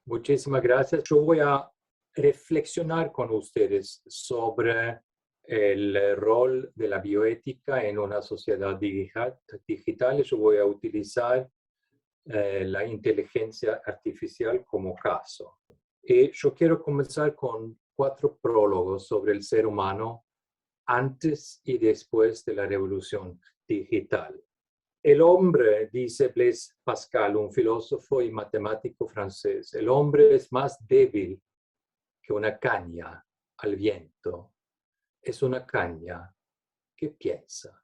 Muchísimas gracias. Yo voy a reflexionar con ustedes sobre el rol de la bioética en una sociedad digital. Yo voy a utilizar la inteligencia artificial como caso. Y yo quiero comenzar con 4 prólogos sobre el ser humano antes y después de la revolución digital. El hombre, dice Blaise Pascal, un filósofo y matemático francés, el hombre es más débil que una caña al viento. Es una caña que piensa.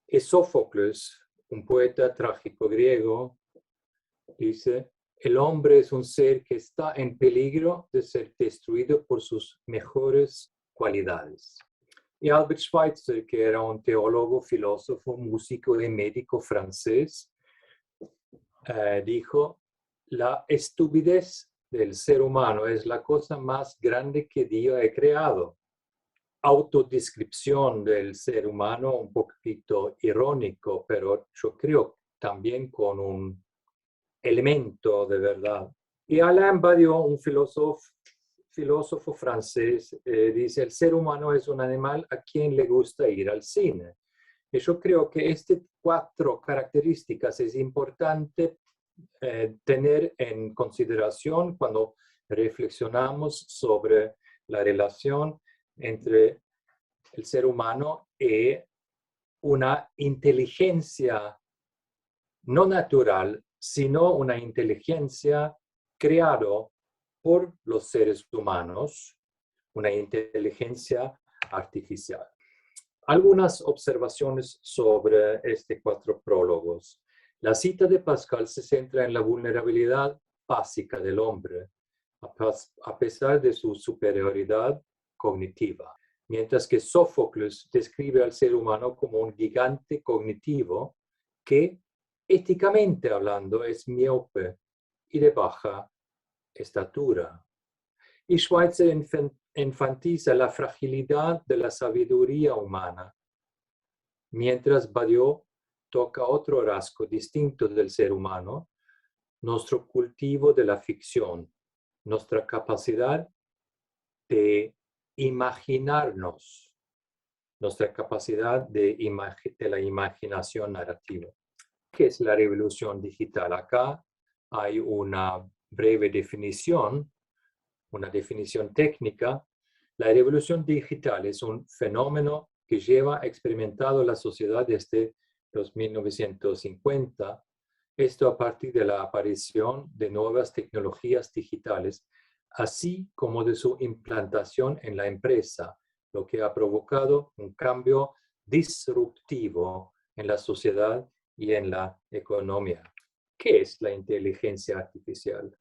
Y Sófocles, un poeta trágico griego, dice, el hombre es un ser que está en peligro de ser destruido por sus mejores cualidades. Y Albert Schweitzer, que era un teólogo, filósofo, músico y médico francés, dijo, la estupidez del ser humano es la cosa más grande que Dios ha creado. Autodescripción del ser humano un poquito irónico, pero yo creo también con un elemento de verdad. Y Alain Badiou, un filósofo francés, dice, el ser humano es un animal a quien le gusta ir al cine. Y yo creo que estas 4 características es importante tener en consideración cuando reflexionamos sobre la relación entre el ser humano y una inteligencia no natural, sino una inteligencia creada por los seres humanos, una inteligencia artificial. Algunas observaciones sobre estos 4 prólogos. La cita de Pascal se centra en la vulnerabilidad básica del hombre, a pesar de su superioridad cognitiva, mientras que Sófocles describe al ser humano como un gigante cognitivo que, éticamente hablando, es miope y de baja estatura. Y Schweitzer enfatiza la fragilidad de la sabiduría humana, mientras Badiou toca otro rasgo distinto del ser humano, nuestro cultivo de la ficción, nuestra capacidad de imaginarnos, nuestra capacidad de la imaginación narrativa. ¿Qué es la revolución digital? Acá hay una breve definición, una definición técnica. La revolución digital es un fenómeno que lleva experimentado la sociedad desde los 1950. Esto a partir de la aparición de nuevas tecnologías digitales, así como de su implantación en la empresa, lo que ha provocado un cambio disruptivo en la sociedad y en la economía. ¿Qué es la inteligencia artificial?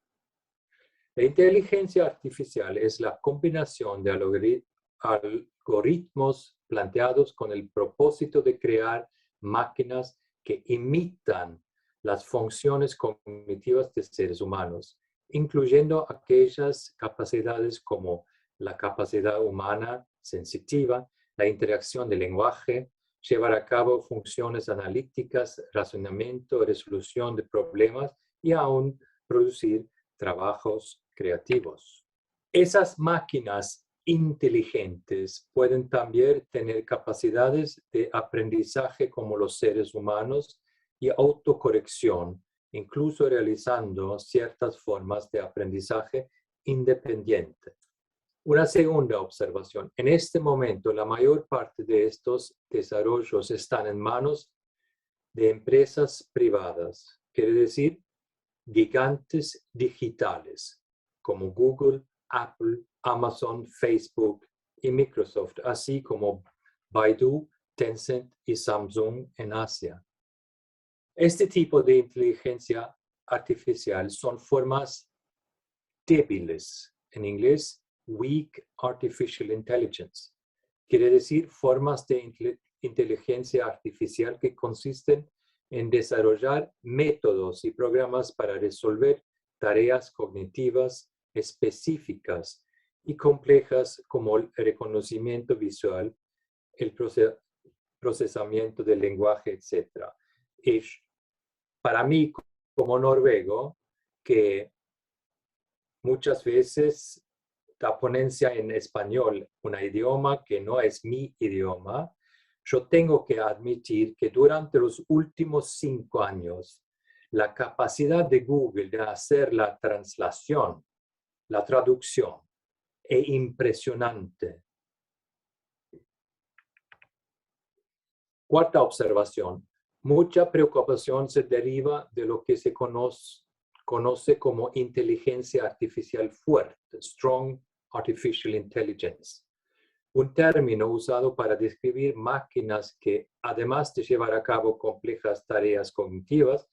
La inteligencia artificial es la combinación de algoritmos planteados con el propósito de crear máquinas que imitan las funciones cognitivas de seres humanos, incluyendo aquellas capacidades como la capacidad humana sensitiva, la interacción del lenguaje, llevar a cabo funciones analíticas, razonamiento, resolución de problemas y aún producir trabajos creativos. Esas máquinas inteligentes pueden también tener capacidades de aprendizaje como los seres humanos y autocorrección, incluso realizando ciertas formas de aprendizaje independiente. Una segunda observación. En este momento, la mayor parte de estos desarrollos están en manos de empresas privadas, quiere decir gigantes digitales como Google, Apple, Amazon, Facebook y Microsoft, así como Baidu, Tencent y Samsung en Asia. Este tipo de inteligencia artificial son formas débiles, en inglés, weak artificial intelligence. Quiere decir formas de inteligencia artificial que consisten en desarrollar métodos y programas para resolver tareas cognitivas específicas y complejas como el reconocimiento visual, el procesamiento del lenguaje, etc. Y para mí, como noruego, que muchas veces la ponencia en español, un idioma que no es mi idioma, yo tengo que admitir que durante los últimos 5 años, la capacidad de Google de hacer la translación, la traducción, es impresionante. Cuarta observación. Mucha preocupación se deriva de lo que se conoce como inteligencia artificial fuerte, Strong Artificial Intelligence, un término usado para describir máquinas que, además de llevar a cabo complejas tareas cognitivas,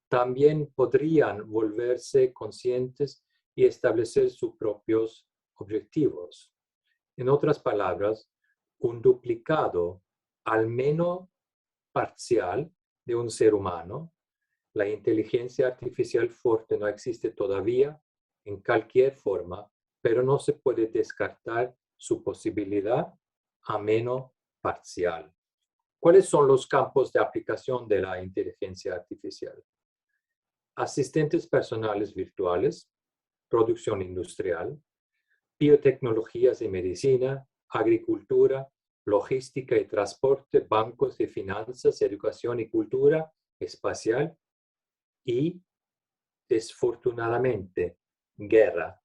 también podrían volverse conscientes y establecer sus propios objetivos. En otras palabras, un duplicado, al menos parcial, de un ser humano. La inteligencia artificial fuerte no existe todavía en cualquier forma, pero no se puede descartar su posibilidad a menos parcial. ¿Cuáles son los campos de aplicación de la inteligencia artificial? Asistentes personales virtuales, producción industrial, biotecnologías y medicina, agricultura, logística y transporte, bancos y finanzas, educación y cultura, espacial y, desfortunadamente, guerra,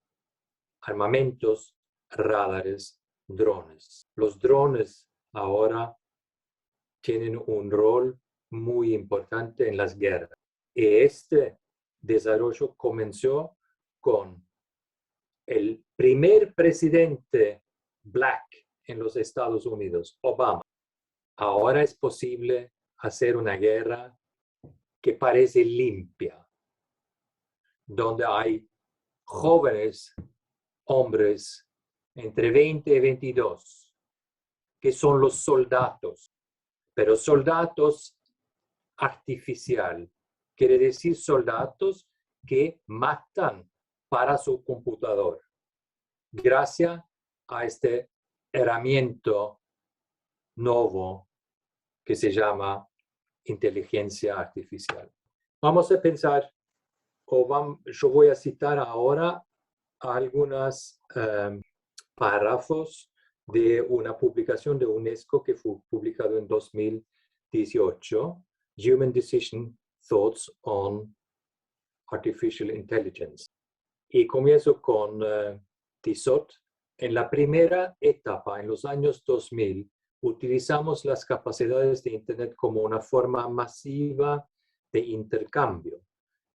armamentos, radares, drones. Los drones ahora tienen un rol muy importante en las guerras. Y este desarrollo comenzó con el primer presidente black en los Estados Unidos, Obama. Ahora es posible hacer una guerra que parece limpia, donde hay jóvenes hombres entre 20 y 22, que son los soldados, pero soldados artificial, quiere decir soldados que matan para su computador, gracias a este herramienta nuevo que se llama inteligencia artificial. Vamos a pensar, yo voy a citar ahora algunos párrafos de una publicación de UNESCO que fue publicado en 2018, Human Decision Thoughts on Artificial Intelligence. Y comienzo con Tissot. En la primera etapa, en los años 2000, utilizamos las capacidades de Internet como una forma masiva de intercambio.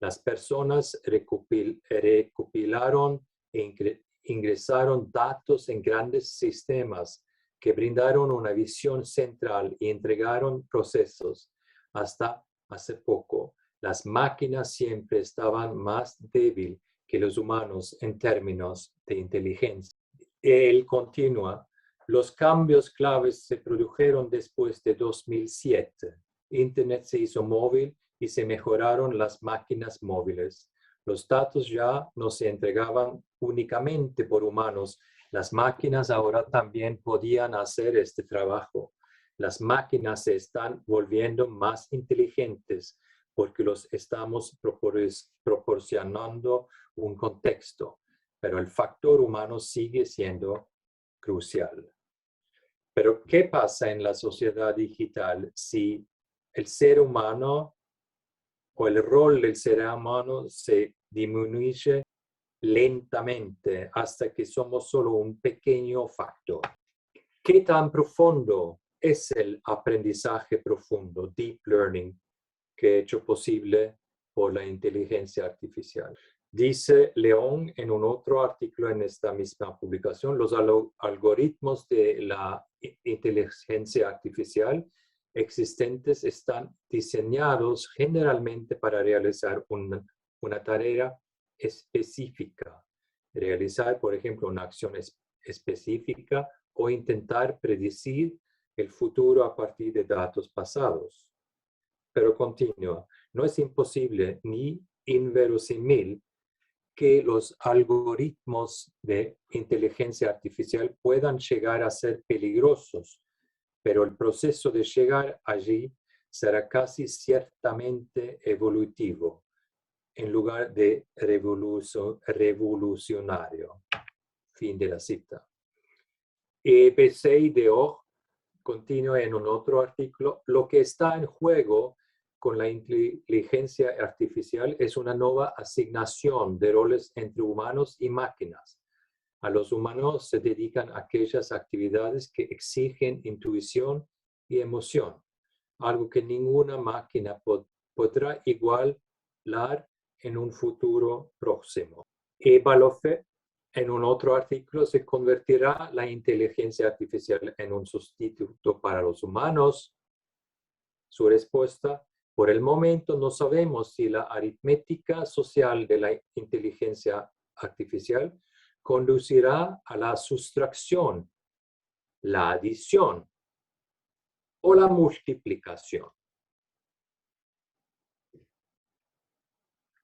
Las personas recopilaron e ingresaron datos en grandes sistemas que brindaron una visión central y entregaron procesos. Hasta hace poco, las máquinas siempre estaban más débiles que los humanos en términos de inteligencia. Él continúa, los cambios claves se produjeron después de 2007. Internet se hizo móvil y se mejoraron las máquinas móviles. Los datos ya no se entregaban únicamente por humanos. Las máquinas ahora también podían hacer este trabajo. Las máquinas se están volviendo más inteligentes porque los estamos proporcionando un contexto, pero el factor humano sigue siendo crucial. Pero, ¿qué pasa en la sociedad digital si el ser humano o el rol del ser humano se disminuye lentamente hasta que somos solo un pequeño factor? ¿Qué tan profundo es el aprendizaje profundo, deep learning, que es hecho posible por la inteligencia artificial? Dice León en un otro artículo en esta misma publicación, los algoritmos de la inteligencia artificial existentes están diseñados generalmente para realizar una tarea específica, realizar, por ejemplo, una acción específica o intentar predecir el futuro a partir de datos pasados. Pero continúa, no es imposible ni inverosímil que los algoritmos de inteligencia artificial puedan llegar a ser peligrosos, pero el proceso de llegar allí será casi ciertamente evolutivo. en lugar de revolucionario. Fin de la cita. Y Bessey de Hoch continúa en un otro artículo: lo que está en juego con la inteligencia artificial es una nueva asignación de roles entre humanos y máquinas. A los humanos se dedican a aquellas actividades que exigen intuición y emoción, algo que ninguna máquina podrá igualar en un futuro próximo. Y Baloffe, en un otro artículo, se convertirá la inteligencia artificial en un sustituto para los humanos. Su respuesta: por el momento no sabemos si la aritmética social de la inteligencia artificial conducirá a la sustracción, la adición o la multiplicación.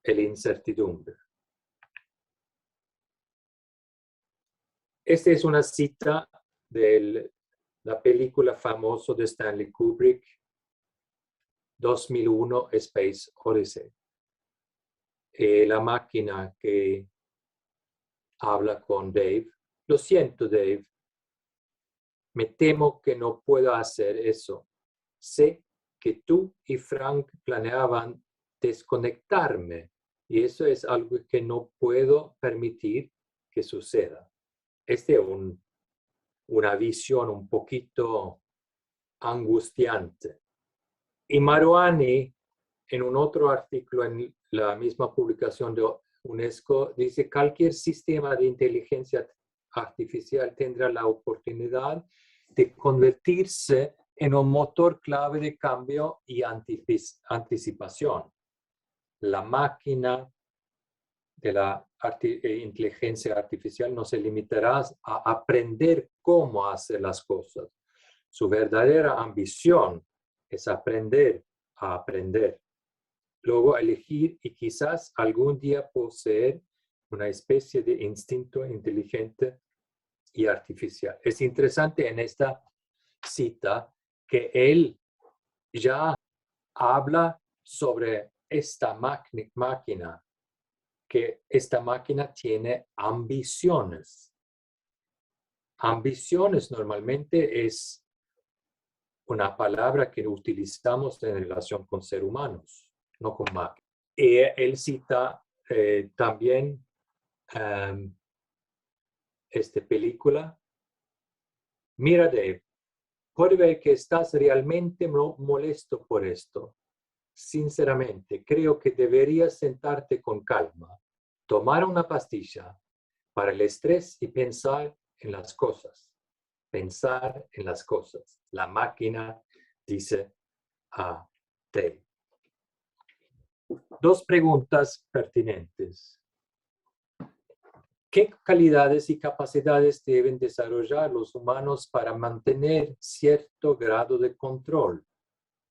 La incertidumbre. Esta es una cita de la película famosa de Stanley Kubrick, 2001, Space Odyssey. La máquina que habla con Dave: lo siento, Dave, me temo que no puedo hacer eso. Sé que tú y Frank planeaban desconectarme y eso es algo que no puedo permitir que suceda. Esta es una visión un poquito angustiante. Y Marouani, en un otro artículo en la misma publicación de UNESCO, dice: cualquier sistema de inteligencia artificial tendrá la oportunidad de convertirse en un motor clave de cambio y anticipación. La máquina de la inteligencia artificial no se limitará a aprender cómo hacer las cosas. Su verdadera ambición es aprender a aprender, luego elegir y quizás algún día poseer una especie de instinto inteligente y artificial. Es interesante en esta cita que él ya habla sobre esta máquina, que esta máquina tiene ambiciones. Ambiciones normalmente es una palabra que utilizamos en relación con seres humanos, no con máquinas. Y él cita también esta película. Mira, Dave, puedo ver que estás realmente molesto por esto. Sinceramente, creo que deberías sentarte con calma, tomar una pastilla para el estrés y pensar en las cosas. Pensar en las cosas. La máquina dice a Dave. Dos preguntas pertinentes. ¿Qué calidades y capacidades deben desarrollar los humanos para mantener cierto grado de control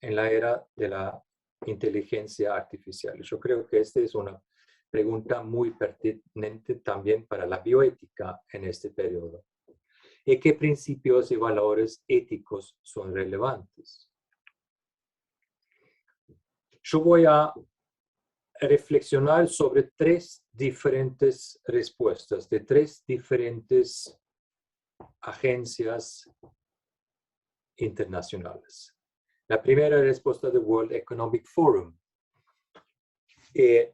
en la era de la inteligencia artificial? Yo creo que esta es una pregunta muy pertinente también para la bioética en este periodo. ¿Y qué principios y valores éticos son relevantes? Yo voy a reflexionar sobre tres diferentes respuestas de tres diferentes agencias internacionales. La primera respuesta del World Economic Forum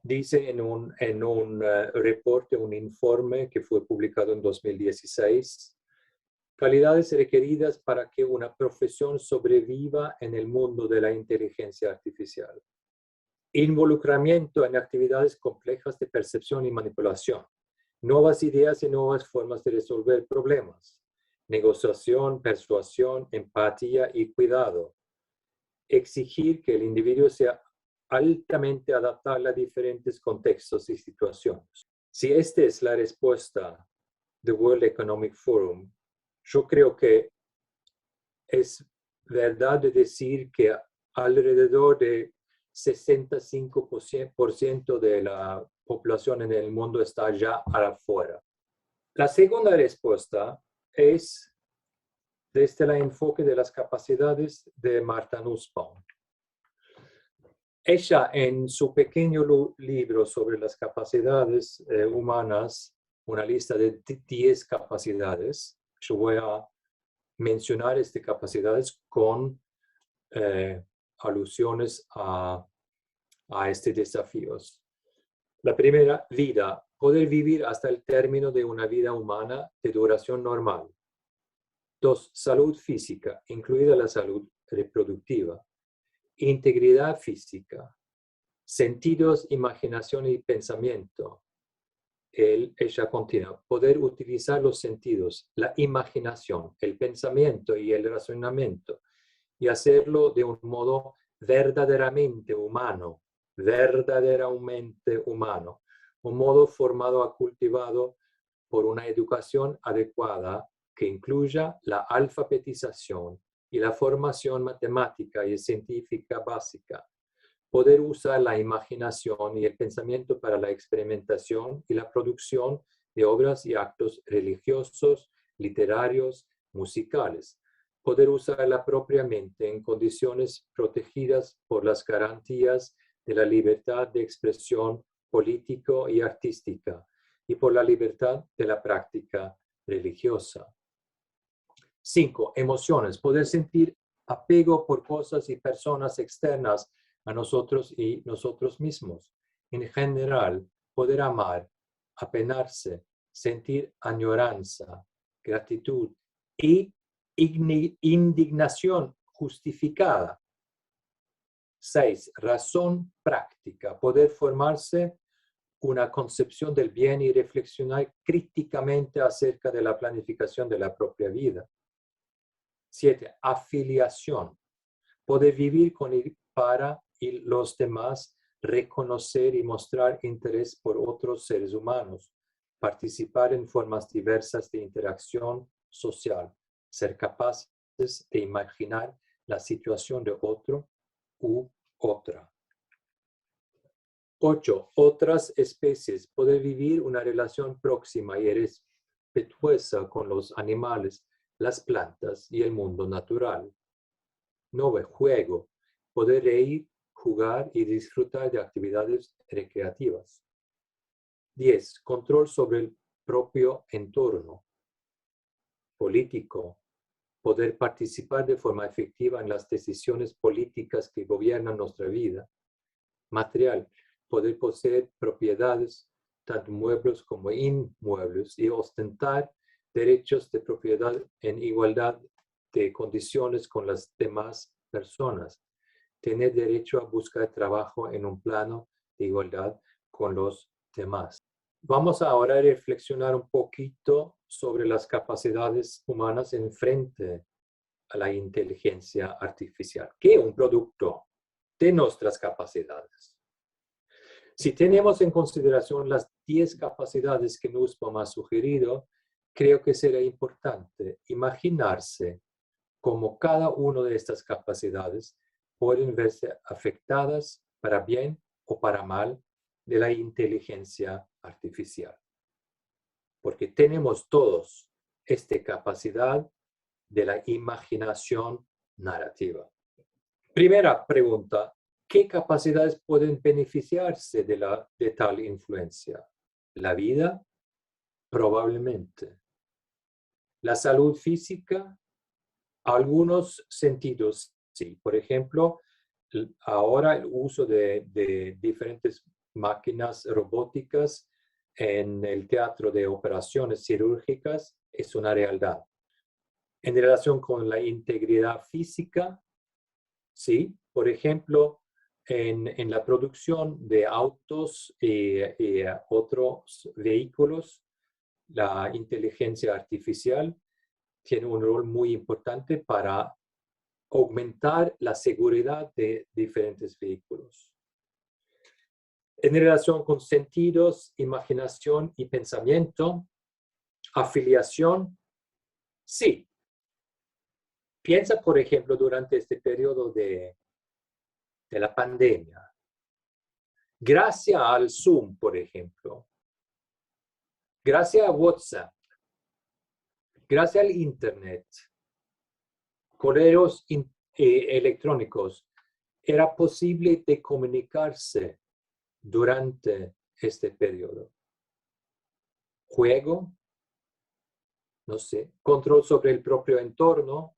dice en un reporte, un informe que fue publicado en 2016, calidades requeridas para que una profesión sobreviva en el mundo de la inteligencia artificial. Involucramiento en actividades complejas de percepción y manipulación, nuevas ideas y nuevas formas de resolver problemas, negociación, persuasión, empatía y cuidado. Exigir que el individuo sea altamente adaptable a diferentes contextos y situaciones. Si esta es la respuesta del World Economic Forum, yo creo que es verdad de decir que alrededor de 65% de la población en el mundo está ya afuera. La segunda respuesta es desde el enfoque de las capacidades de Martha Nussbaum. Ella, en su pequeño libro sobre las capacidades humanas, una lista de 10 capacidades, yo voy a mencionar estas capacidades con alusiones a estos desafíos. La primera, vida. Poder vivir hasta el término de una vida humana de duración normal. 2, salud física, incluida la salud reproductiva. Integridad física. Sentidos, imaginación y pensamiento. Ella continúa. Poder utilizar los sentidos, la imaginación, el pensamiento y el razonamiento, y hacerlo de un modo verdaderamente humano, un modo formado y cultivado por una educación adecuada que incluya la alfabetización y la formación matemática y científica básica. Poder usar la imaginación y el pensamiento para la experimentación y la producción de obras y actos religiosos, literarios, musicales. Poder usarla propiamente en condiciones protegidas por las garantías de la libertad de expresión político y artística y por la libertad de la práctica religiosa. 5. Emociones. Poder sentir apego por cosas y personas externas a nosotros y nosotros mismos. En general, poder amar, apenarse, sentir añoranza, gratitud y indignación justificada. 6. Razón práctica. Poder formarse una concepción del bien y reflexionar críticamente acerca de la planificación de la propia vida. 7. Afiliación. Poder vivir con y para y los demás, reconocer y mostrar interés por otros seres humanos, participar en formas diversas de interacción social, ser capaces de imaginar la situación de otro u otra. 8. Otras especies. Poder vivir una relación próxima y respetuosa con los animales, las plantas y el mundo natural. 9. Juego. Poder reír, jugar y disfrutar de actividades recreativas. 10. Control sobre el propio entorno. Político. Poder participar de forma efectiva en las decisiones políticas que gobiernan nuestra vida. Material. Poder poseer propiedades, tanto muebles como inmuebles, y ostentar derechos de propiedad en igualdad de condiciones con las demás personas. Tener derecho a buscar trabajo en un plano de igualdad con los demás. Vamos ahora a reflexionar un poquito sobre las capacidades humanas en frente a la inteligencia artificial, que es un producto de nuestras capacidades. Si tenemos en consideración las 10 capacidades que Nussbaum ha sugerido, creo que será importante imaginarse cómo cada una de estas capacidades pueden verse afectadas para bien o para mal de la inteligencia artificial. Porque tenemos todos esta capacidad de la imaginación narrativa. Primera pregunta. ¿Qué capacidades pueden beneficiarse de tal influencia? ¿La vida? Probablemente. ¿La salud física? Algunos sentidos, sí. Por ejemplo, ahora el uso de diferentes máquinas robóticas en el teatro de operaciones quirúrgicas es una realidad. En relación con la integridad física, sí. Por ejemplo, en la producción de autos y otros vehículos, la inteligencia artificial tiene un rol muy importante para aumentar la seguridad de diferentes vehículos. En relación con sentidos, imaginación y pensamiento, afiliación, sí. Piensa, por ejemplo, durante este periodo de la pandemia. Gracias al Zoom, por ejemplo, gracias a WhatsApp, gracias al Internet, correos electrónicos, era posible de comunicarse durante este periodo. Juego, no sé, control sobre el propio entorno.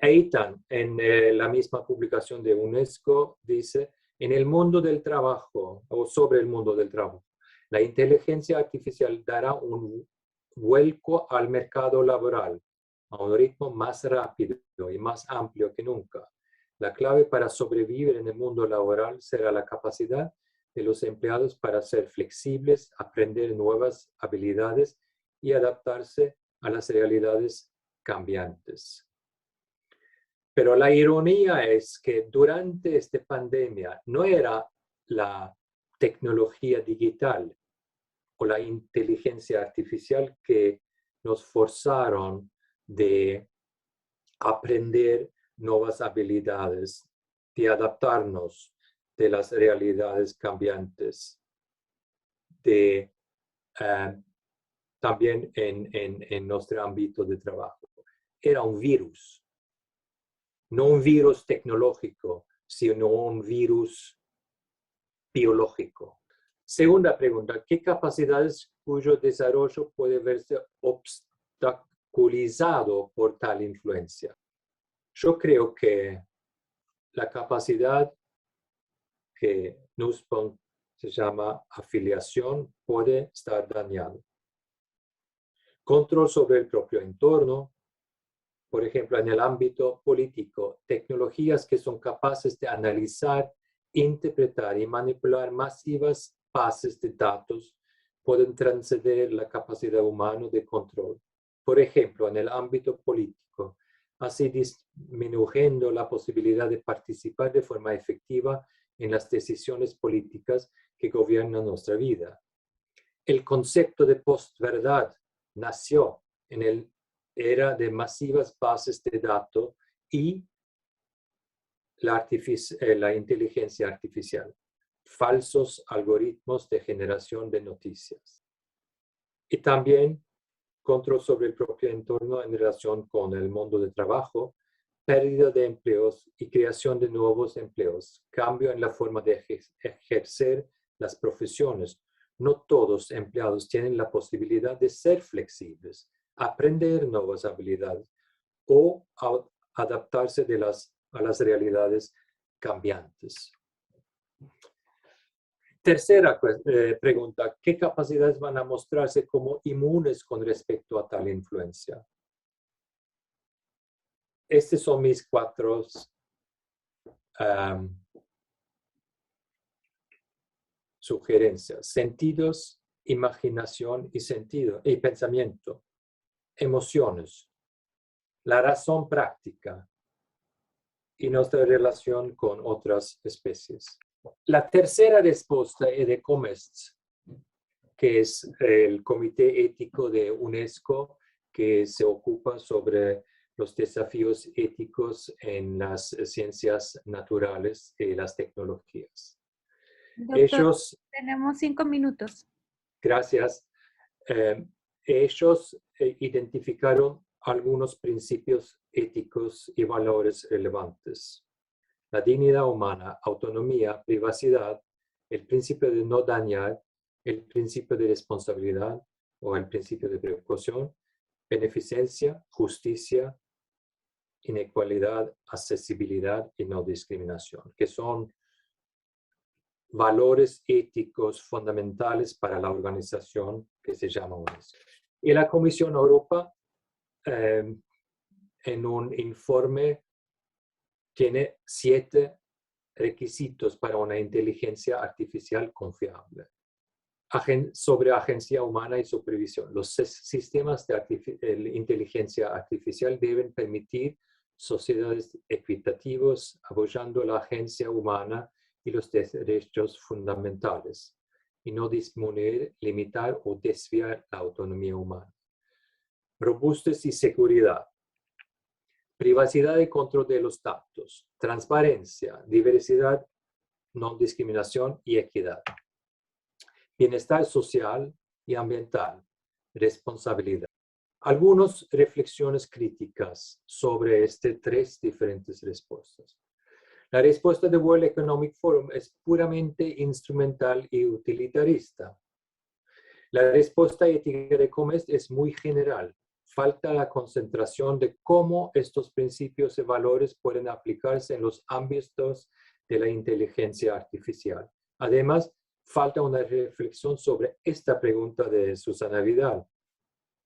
Eitan, en la misma publicación de UNESCO, dice, en el mundo del trabajo, o sobre el mundo del trabajo, la inteligencia artificial dará un vuelco al mercado laboral a un ritmo más rápido y más amplio que nunca. La clave para sobrevivir en el mundo laboral será la capacidad de los empleados para ser flexibles, aprender nuevas habilidades y adaptarse a las realidades cambiantes. Pero la ironía es que durante esta pandemia no era la tecnología digital o la inteligencia artificial que nos forzaron de aprender nuevas habilidades, de adaptarnos de las realidades cambiantes, de también en nuestro ámbito de trabajo. Era un virus. No un virus tecnológico, sino un virus biológico. Segunda pregunta, ¿qué capacidades cuyo desarrollo puede verse obstaculizado por tal influencia? Yo creo que la capacidad que Nussbaum se llama afiliación puede estar dañada. Control sobre el propio entorno, por ejemplo, en el ámbito político, tecnologías que son capaces de analizar, interpretar y manipular masivas bases de datos pueden trascender la capacidad humana de control. Por ejemplo, en el ámbito político, así disminuyendo la posibilidad de participar de forma efectiva en las decisiones políticas que gobiernan nuestra vida. El concepto de postverdad nació en el era de masivas bases de datos y la inteligencia artificial, falsos algoritmos de generación de noticias. Y también control sobre el propio entorno en relación con el mundo de trabajo, pérdida de empleos y creación de nuevos empleos, cambio en la forma de ejercer las profesiones. No todos los empleados tienen la posibilidad de ser flexibles, aprender nuevas habilidades o adaptarse a las realidades cambiantes. Tercera pregunta, ¿qué capacidades van a mostrarse como inmunes con respecto a tal influencia? Estos son mis cuatro sugerencias. Sentidos, imaginación y pensamiento. Emociones. La razón práctica y nuestra relación con otras especies. La tercera respuesta es de COMEST, que es el Comité Ético de UNESCO que se ocupa sobre los desafíos éticos en las ciencias naturales y las tecnologías. Doctor, tenemos 5 minutos. Gracias. Ellos identificaron algunos principios éticos y valores relevantes. La dignidad humana, autonomía, privacidad, el principio de no dañar, el principio de responsabilidad o el principio de precaución, beneficencia, justicia, inequalidad, accesibilidad y no discriminación, que son valores éticos fundamentales para la organización que se llama UNESCO. Y la Comisión Europea, en un informe, tiene 7 requisitos para una inteligencia artificial confiable. Sobre agencia humana y supervisión. Los sistemas de inteligencia artificial deben permitir sociedades equitativas apoyando la agencia humana y los derechos fundamentales y no disminuir, limitar o desviar la autonomía humana. Robustez y seguridad. Privacidad y control de los datos. Transparencia, diversidad, no discriminación y equidad. Bienestar social y ambiental. Responsabilidad. Algunas reflexiones críticas sobre estas 3 diferentes respuestas. La respuesta del World Economic Forum es puramente instrumental y utilitarista. La respuesta ética de Comest es muy general. Falta la concentración de cómo estos principios y valores pueden aplicarse en los ámbitos de la inteligencia artificial. Además, falta una reflexión sobre esta pregunta de Susana Vidal.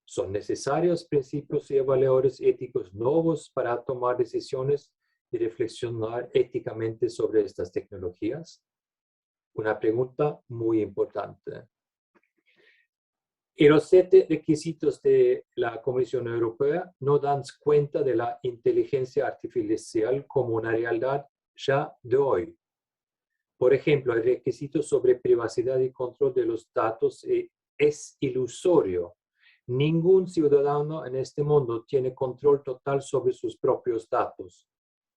¿Son necesarios principios y valores éticos nuevos para tomar decisiones y reflexionar éticamente sobre estas tecnologías? Una pregunta muy importante. Y los 7 requisitos de la Comisión Europea no dan cuenta de la inteligencia artificial como una realidad ya de hoy. Por ejemplo, el requisito sobre privacidad y control de los datos es ilusorio. Ningún ciudadano en este mundo tiene control total sobre sus propios datos.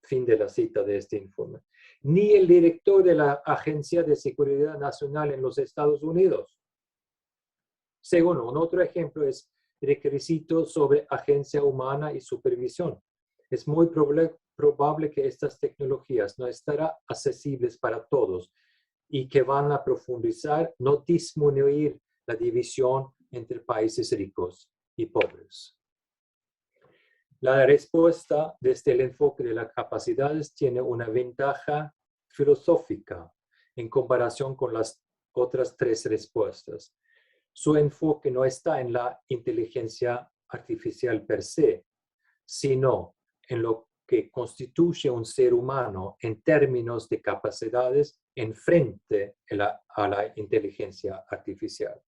Fin de la cita de este informe. Ni el director de la Agencia de Seguridad Nacional en los Estados Unidos. Segundo, un otro ejemplo es requisito sobre agencia humana y supervisión. Es muy probable que estas tecnologías no estarán accesibles para todos y que van a profundizar, no disminuir la división entre países ricos y pobres. La respuesta desde el enfoque de las capacidades tiene una ventaja filosófica en comparación con las otras 3 respuestas. Su enfoque no está en la inteligencia artificial per se, sino en lo que constituye un ser humano en términos de capacidades en frente a la inteligencia artificial.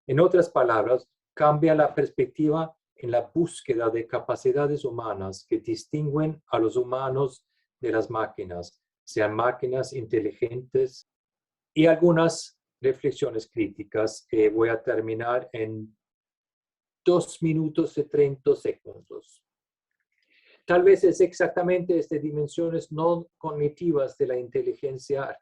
En otras palabras, cambia la perspectiva en la búsqueda de capacidades humanas que distinguen a los humanos de las máquinas, sean máquinas inteligentes, y algunas reflexiones críticas que voy a terminar en 2 minutos y 30 segundos. Tal vez es exactamente estas dimensiones no cognitivas de la inteligencia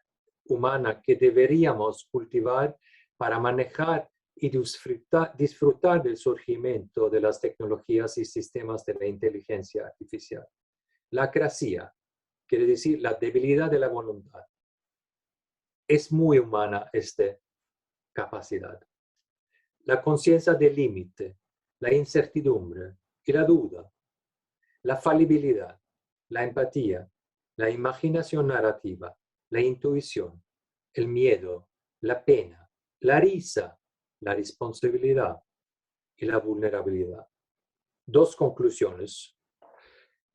humana que deberíamos cultivar para manejar y disfrutar del surgimiento de las tecnologías y sistemas de la inteligencia artificial. La acrasia, quiere decir la debilidad de la voluntad. Es muy humana esta capacidad. La conciencia del límite, la incertidumbre y la duda, la falibilidad, la empatía, la imaginación narrativa, la intuición, el miedo, la pena, la risa, la responsabilidad y la vulnerabilidad. 2 conclusiones.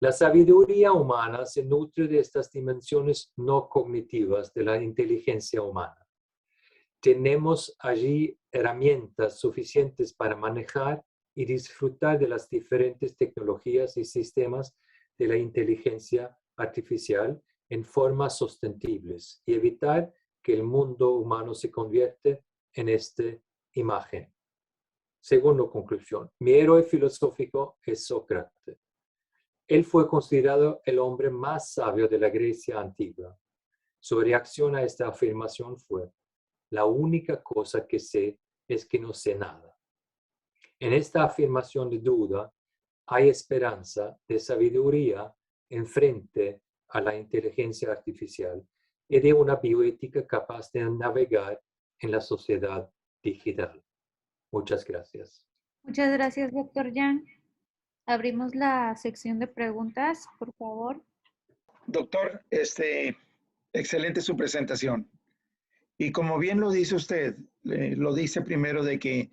La sabiduría humana se nutre de estas dimensiones no cognitivas de la inteligencia humana. Tenemos allí herramientas suficientes para manejar y disfrutar de las diferentes tecnologías y sistemas de la inteligencia artificial en formas sostenibles y evitar que el mundo humano se convierta en esta imagen. Segunda conclusión, mi héroe filosófico es Sócrates. Él fue considerado el hombre más sabio de la Grecia antigua. Su reacción a esta afirmación fue: la única cosa que sé es que no sé nada. En esta afirmación de duda hay esperanza de sabiduría en frente a la inteligencia artificial y de una bioética capaz de navegar en la sociedad digital. Muchas gracias. Muchas gracias, doctor Yang. Abrimos la sección de preguntas, por favor. Doctor, excelente su presentación. Y como bien lo dice usted, lo dice primero de que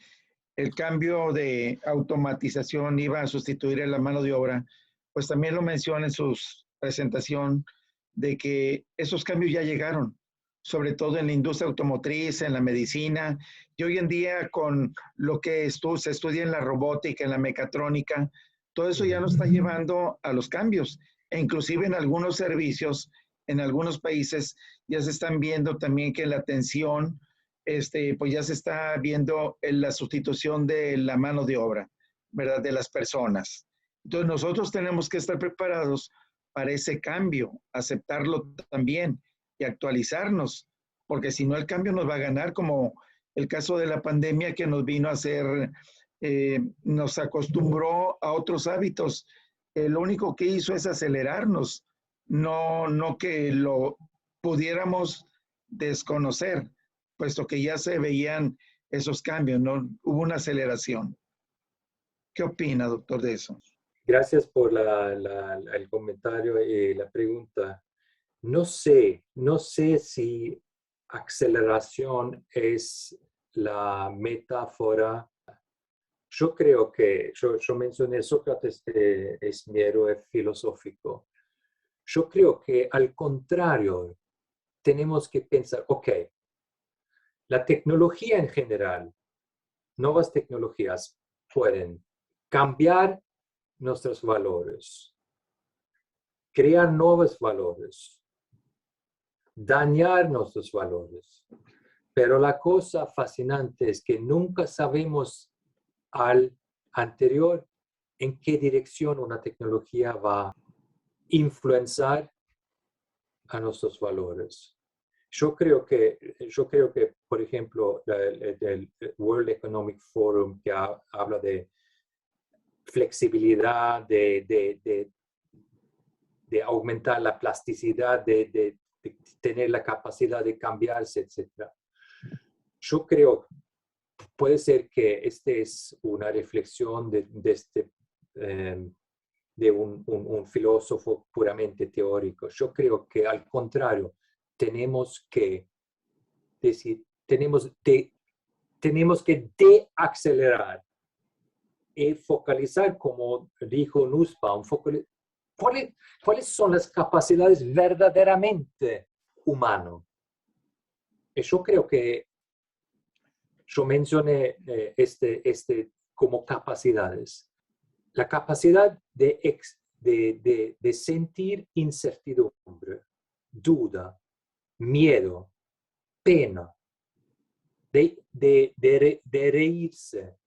el cambio de automatización iba a sustituir a la mano de obra, pues también lo menciona en su presentación de que esos cambios ya llegaron, sobre todo en la industria automotriz, en la medicina, y hoy en día con lo que se estudia en la robótica, en la mecatrónica, todo eso ya nos está llevando a los cambios, e inclusive en algunos servicios, en algunos países, ya se están viendo también que la atención, pues ya se está viendo en la sustitución de la mano de obra, ¿verdad? De las personas. Entonces nosotros tenemos que estar preparados para ese cambio, aceptarlo también y actualizarnos, porque si no el cambio nos va a ganar, como el caso de la pandemia que nos vino a hacer, nos acostumbró a otros hábitos. Lo único que hizo es acelerarnos no que lo pudiéramos desconocer, puesto que ya se veían esos cambios, no hubo una aceleración. ¿Qué opina, doctor, de eso? Gracias por el comentario y la pregunta. No sé si aceleración es la metáfora. Yo creo que, yo mencioné Sócrates, es mi héroe filosófico. Yo creo que al contrario, tenemos que pensar, ok, la tecnología en general, nuevas tecnologías pueden cambiar nuestros valores, crear nuevos valores, dañar nuestros valores. Pero la cosa fascinante es que nunca sabemos al anterior en qué dirección una tecnología va a influenciar a nuestros valores. Yo creo que por ejemplo, el World Economic Forum que habla de flexibilidad, de aumentar la plasticidad, de tener la capacidad de cambiarse, etc. Yo creo, puede ser que este es una reflexión de un filósofo puramente teórico. Yo creo que al contrario, tenemos que decir, tenemos que deacelerar y focalizar, como dijo Nussbaum, ¿cuáles son las capacidades verdaderamente humanas? Y yo creo que yo mencioné como capacidades. La capacidad de sentir incertidumbre, duda, miedo, pena, de reírse,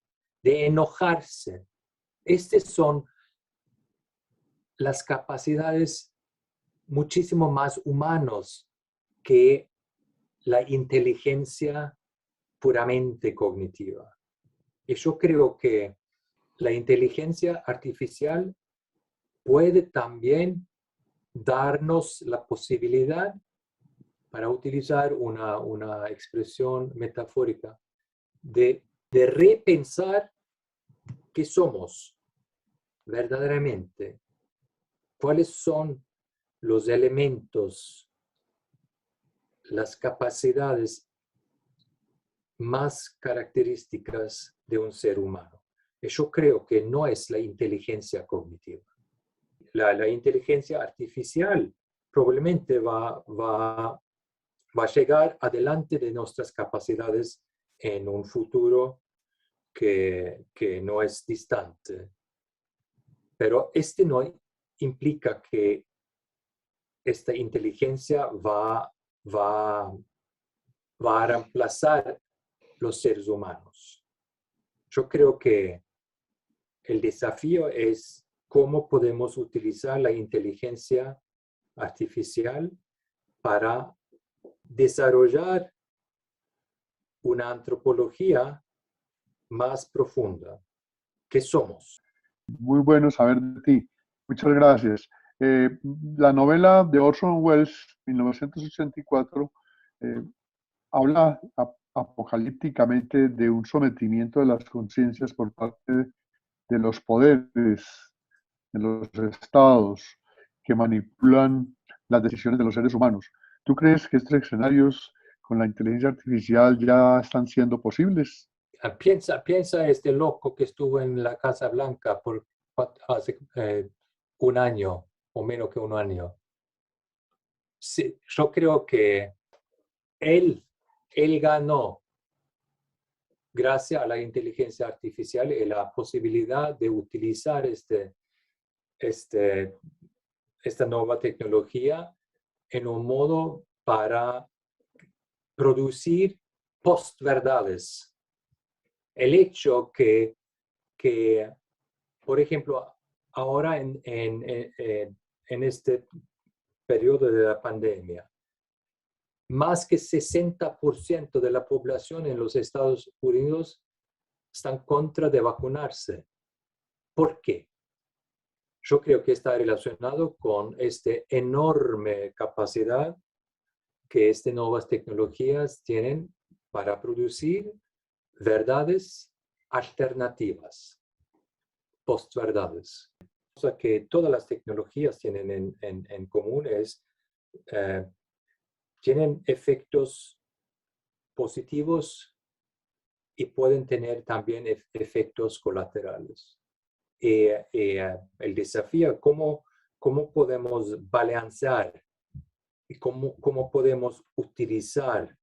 de enojarse. Estas son las capacidades muchísimo más humanas que la inteligencia puramente cognitiva. Y yo creo que la inteligencia artificial puede también darnos la posibilidad, para utilizar una expresión metafórica, de repensar qué somos verdaderamente, cuáles son los elementos, las capacidades más características de un ser humano. Y yo creo que no es la inteligencia cognitiva. La inteligencia artificial probablemente va a llegar adelante de nuestras capacidades en un futuro que no es distante. Pero no implica que esta inteligencia va a reemplazar los seres humanos. Yo creo que el desafío es cómo podemos utilizar la inteligencia artificial para desarrollar una antropología más profunda. ¿Qué somos? Muy bueno saber de ti. Muchas gracias. La novela de Orson Welles, 1984, habla apocalípticamente de un sometimiento de las conciencias por parte de los poderes, de los estados que manipulan las decisiones de los seres humanos. ¿Tú crees que estos escenarios con la inteligencia artificial ya están siendo posibles? Piensa este loco que estuvo en la Casa Blanca por hace un año o menos que un año. Sí, yo creo que él ganó gracias a la inteligencia artificial y la posibilidad de utilizar esta nueva tecnología en un modo para producir postverdades. El hecho que por ejemplo, ahora en este periodo de la pandemia, más que 60% de la población en los Estados Unidos están contra de vacunarse. ¿Por qué? yo creo que está relacionado con esta enorme capacidad que estas nuevas tecnologías tienen para producir verdades alternativas, postverdades. Cosa que todas las tecnologías tienen en común es, tienen efectos positivos y pueden tener también efectos colaterales. El desafío, ¿cómo podemos balancear y cómo podemos utilizar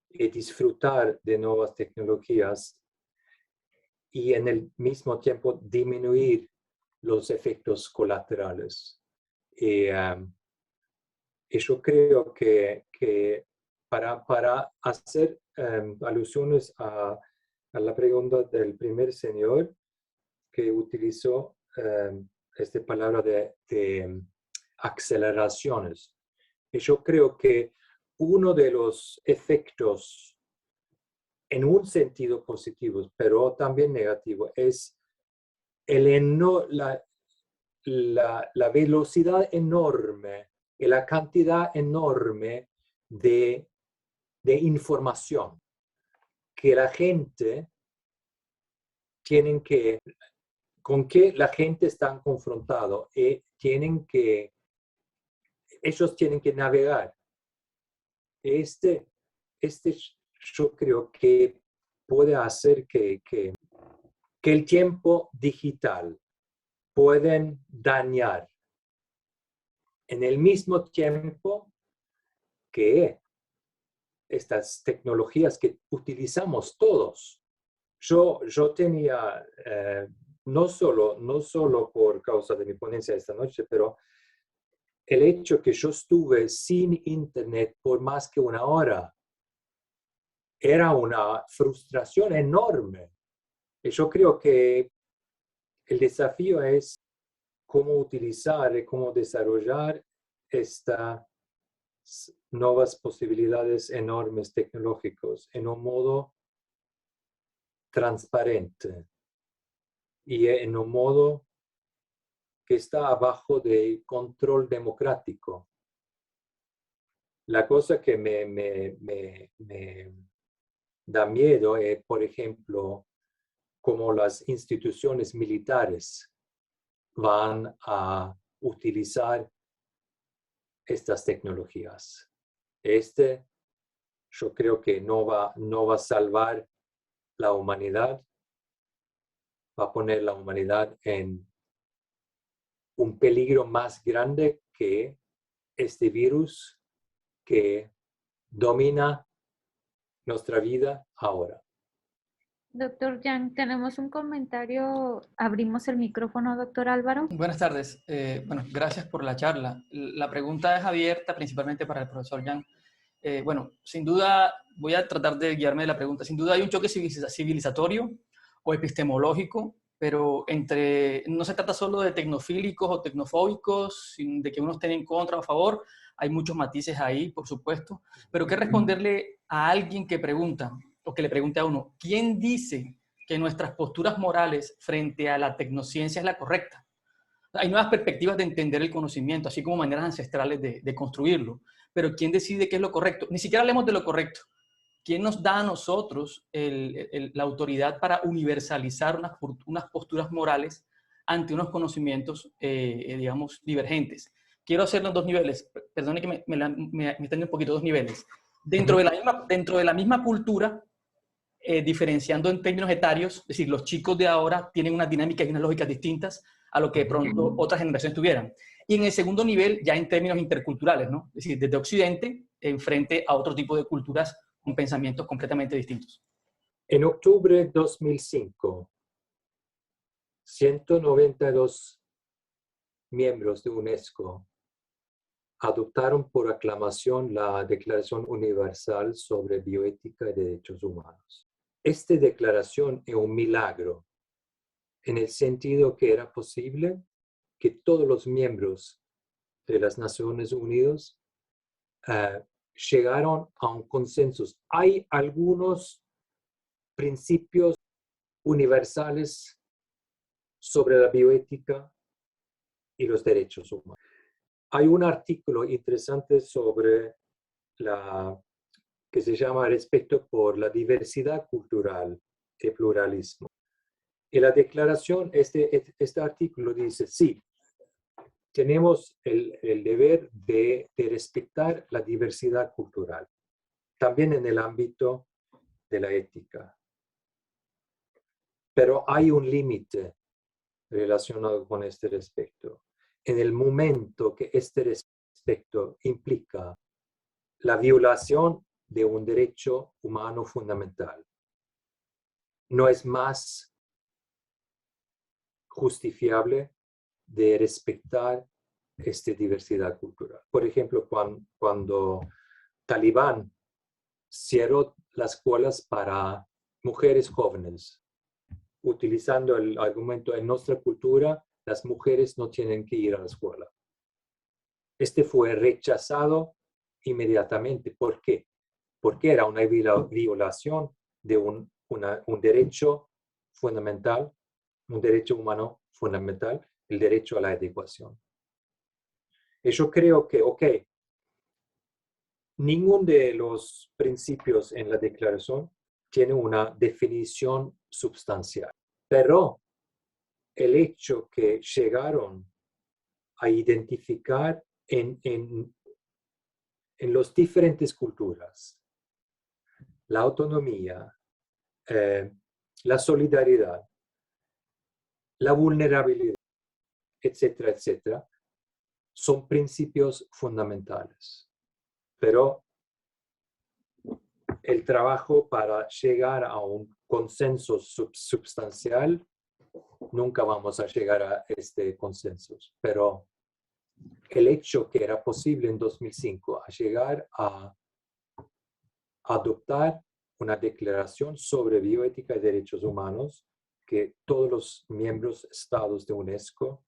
y disfrutar de nuevas tecnologías y en el mismo tiempo disminuir los efectos colaterales? Y yo creo que para hacer alusiones a la pregunta del primer señor que utilizó esta palabra de aceleraciones. Y yo creo que uno de los efectos, en un sentido positivo, pero también negativo, es la velocidad enorme y la cantidad enorme de información que la gente con que la gente está confrontado y ellos tienen que navegar. Yo creo que puede hacer que el tiempo digital pueden dañar en el mismo tiempo que estas tecnologías que utilizamos todos. Yo tenía, no solo por causa de mi ponencia esta noche, pero el hecho que yo estuve sin internet por más que una hora era una frustración enorme. Y yo creo que el desafío es cómo utilizar y cómo desarrollar estas nuevas posibilidades enormes tecnológicos en un modo transparente y en un modo que está abajo del control democrático. La cosa que me da miedo es, por ejemplo, cómo las instituciones militares van a utilizar estas tecnologías. Yo creo que no va a salvar la humanidad, va a poner la humanidad en un peligro más grande que este virus que domina nuestra vida ahora. Doctor Yang, tenemos un comentario. Abrimos el micrófono, doctor Álvaro. Buenas tardes. Bueno, gracias por la charla. La pregunta es abierta principalmente para el profesor Yang. Bueno, sin duda, voy a tratar de guiarme de la pregunta. Sin duda hay un choque civilizatorio o epistemológico, pero no se trata solo de tecnofílicos o tecnofóbicos, de que uno esté en contra o a favor. Hay muchos matices ahí, por supuesto. Pero ¿qué responderle a alguien que pregunta, o que le pregunte a uno, ¿quién dice que nuestras posturas morales frente a la tecnociencia es la correcta? Hay nuevas perspectivas de entender el conocimiento, así como maneras ancestrales de construirlo. Pero ¿quién decide qué es lo correcto? Ni siquiera hablemos de lo correcto. ¿Quién nos da a nosotros la autoridad para universalizar unas posturas morales ante unos conocimientos, digamos, divergentes? Quiero hacerlo en dos niveles. Perdone que me extiendo un poquito, dos niveles. Dentro de la misma cultura, diferenciando en términos etarios, es decir, los chicos de ahora tienen unas dinámicas y unas lógicas distintas a lo que de pronto otras generaciones tuvieran. Y en el segundo nivel, ya en términos interculturales, ¿no? Es decir, desde Occidente, frente a otro tipo de culturas con pensamientos completamente distintos. En octubre de 2005, 192 miembros de UNESCO adoptaron por aclamación la Declaración Universal sobre Bioética y Derechos Humanos. Esta declaración es un milagro, en el sentido que era posible que todos los miembros de las Naciones Unidas llegaron a un consenso. Hay algunos principios universales sobre la bioética y los derechos humanos. Hay un artículo interesante sobre que se llama Respeto por la diversidad cultural y pluralismo. Y la declaración, este artículo dice, sí, tenemos el deber de respetar la diversidad cultural, también en el ámbito de la ética. Pero hay un límite relacionado con este respecto. En el momento que este respecto implica la violación de un derecho humano fundamental, no es más justificable de respetar esta diversidad cultural. Por ejemplo, cuando Talibán cerró las escuelas para mujeres jóvenes, utilizando el argumento en nuestra cultura, las mujeres no tienen que ir a la escuela. Este fue rechazado inmediatamente. ¿Por qué? Porque era una violación de un derecho fundamental, un derecho humano fundamental, el derecho a la educación. Y yo creo que, ninguno de los principios en la declaración tiene una definición sustancial, pero el hecho que llegaron a identificar en las diferentes culturas la autonomía, la solidaridad, la vulnerabilidad, etcétera, etcétera, son principios fundamentales. Pero el trabajo para llegar a un consenso sustancial, nunca vamos a llegar a este consenso. Pero el hecho que era posible en 2005 a llegar a adoptar una declaración sobre bioética y derechos humanos que todos los miembros estados de UNESCO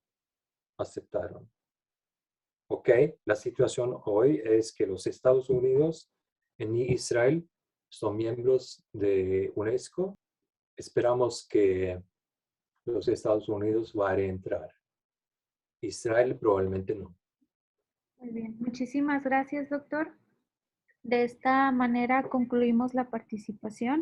aceptaron. ¿Ok? La situación hoy es que los Estados Unidos y Israel son miembros de UNESCO. Esperamos que los Estados Unidos van a reentrar. Israel probablemente no. Muy bien, muchísimas gracias, doctor. De esta manera concluimos la participación.